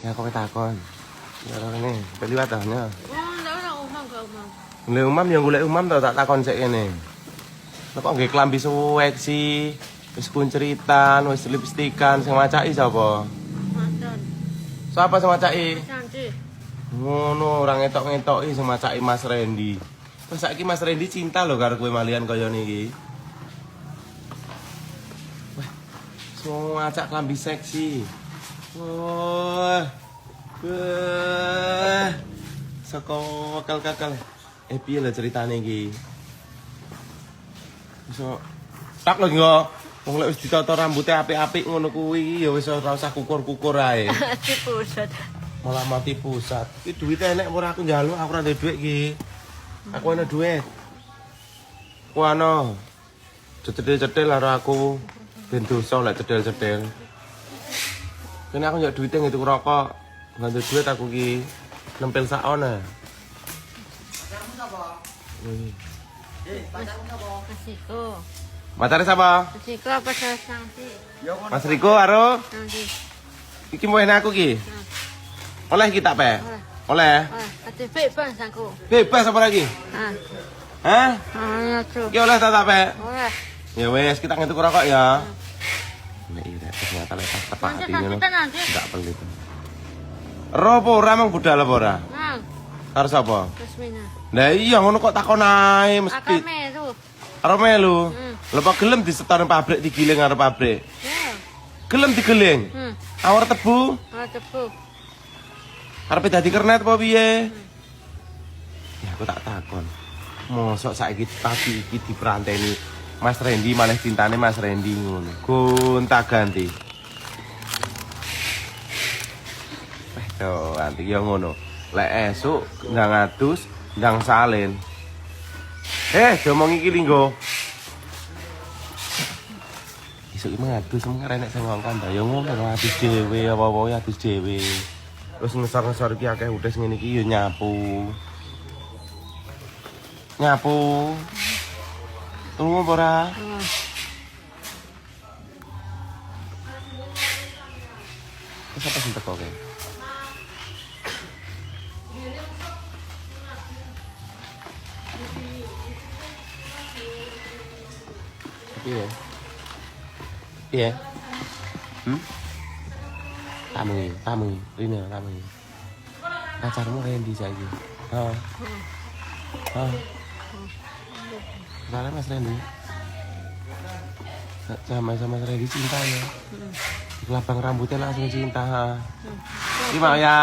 Ya kok takon. Ya ini, liwat ta nya. Oh, ndak ora umam gak umam. Golek umam ya golek umam to tak takon sik kene. Lah kok nggih klambi suwek sih. Wis kunceritan, wis lipstikan sing macaki sapa? Mantan. Sapa sing macaki? Cantik. Ngono, ora ngetok-ngetoki sing macaki Mas Randy. Terus saiki Mas Randy cinta lho karo kowe malian kaya niki. Wah, semua macak klambi seksi. Wah. Wah. Saka wakal-kakal. Piye lho ceritane iki? Iso tak lho engko. Wong lek wis ditata rambute apik-apik ngono kuwi ya wis ora usah kukur-kukur ae. Di pusat. Malah mati pusat. Iki duit enek ora aku njaluk, aku ora ndek duit iki. Aku ana duit. Ku ana. Cedhil-cedhil karo aku. Ben dosa lek cedhil-cedhil. Kene aku njaluk duite ngetuk rokok. Ngantuk duit aku ki nempel sak ona. Pacarmu sapa? Pacarmu sapa? Kasihku. Matare sapa? Kasihku apa santi? Ya ngono. Mas Riko karo Santi. iki mau enak aku ki. Oleh kita pe? Oleh. Ate bebas aku. Bebas apa lagi? Ah. Hah? Ah, tuh. Ki oleh ta pe? Oleh. Ya wes kita ngetuk rokok ya. Nek ira ternyata lek pas tepak Nanti ati ngono. kita nanti. Enggak pelit. Ropo ora mang budal apa ora? Nah, Karo sapa? Kasmina. Lah iya ngono kok takon ae mesti. Akame tuh. Karo melu. Hmm. Lha kok gelem disetor pabrik digiling karo pabrik. Ya. Gelem digeling. Awar tebu. Ah, tebu. Arepe dadi kernet apa piye? Ya aku tak takon. Mosok saiki pagi iki diperanteni Mas Randy maneh cintane Mas Randy ngono. Gonta ganti. Yo, nanti yo ngono. Lek esuk ndang adus, ndang salin. Domong iki linggo. Isuk iki ngadus mung renek sing ngongkon ta. Yo ngono lho adus dhewe apa-apa adus dhewe. Terus ngesor-ngesor iki akeh udes ngene iki yo nyapu. Nyapu. Tunggu apa ora? Terus apa sing teko kae? Iya. Iya. Tamu, ini tamu. Pacarmu Randy saiki. Heeh. Heeh. Kenapa Mas Randy? Sama Mas Randy cinta ya. Kelabang rambutnya langsung cinta. Terima ya.